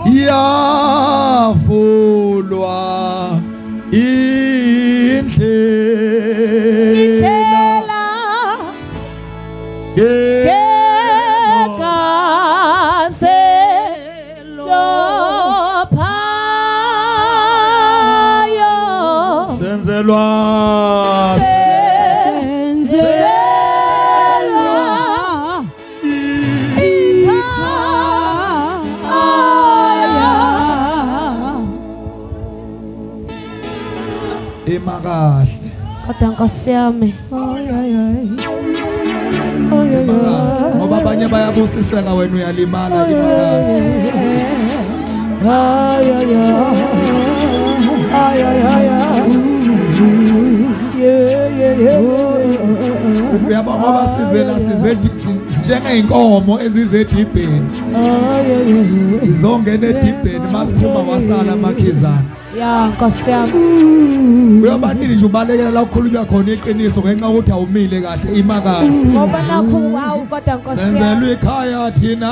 yavulwa indlela senzelwa imakahle kodwa Nkosi yami ngoba abanye bayabusiseka wena uyalimala imakahle uyabona ngoba sizela njengeyinkomo ezizedibheni sizongena edibheni masiphuma wasala amakhizana ya Nkosi yami uyabanini nje ubalekela la ukhuluma khona iqiniso ngenxa ukuthi awumile kahle imakahle ngoba nakho wawu kodwa Nkosi yami senzelwe ikhaya thina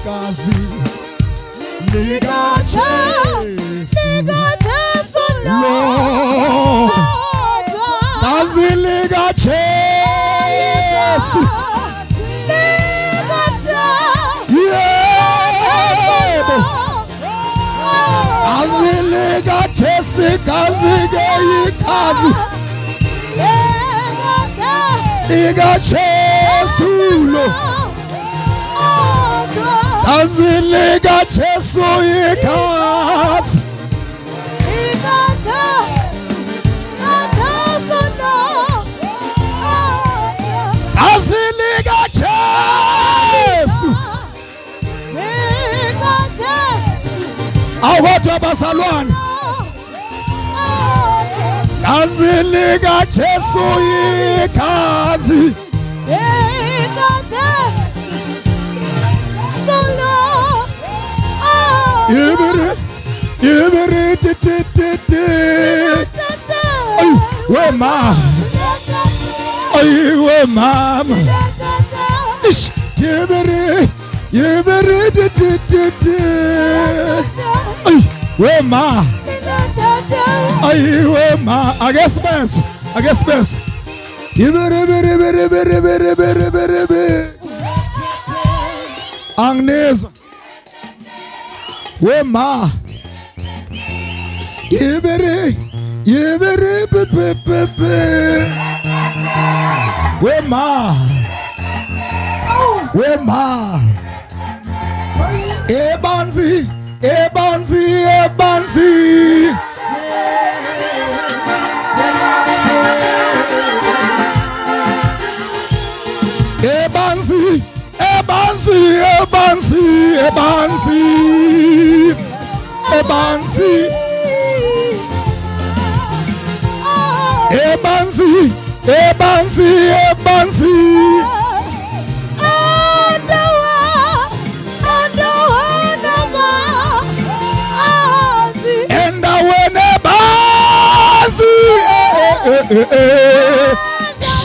igazi likaJesu Lord igazi likaJesu yebo igazi likaJesu igazi likaJesu likaJesu lo igazi likaJesu igazi igazi likaJesu awuthi abazalwane igazi likaJesu igazi Ibiri ti ay we mama ay we mama ish ibiri ti ay we ma ay we ma I guess best ibiri Agnes we ma Iberi pepe we ma ebanzi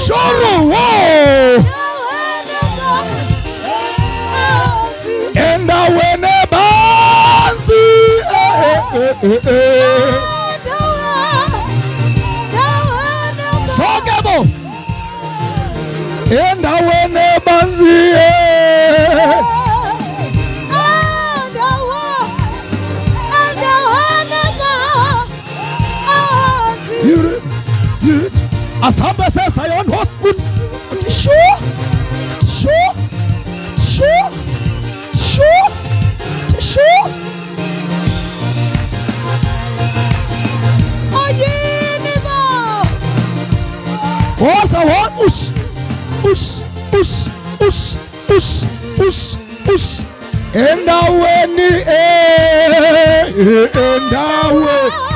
Shoro and I went a bansi Sogabo and I went a bansi Asamba says I on hospital. Sure. Oh yeah, never. What's a what? Ush. And I went and I went.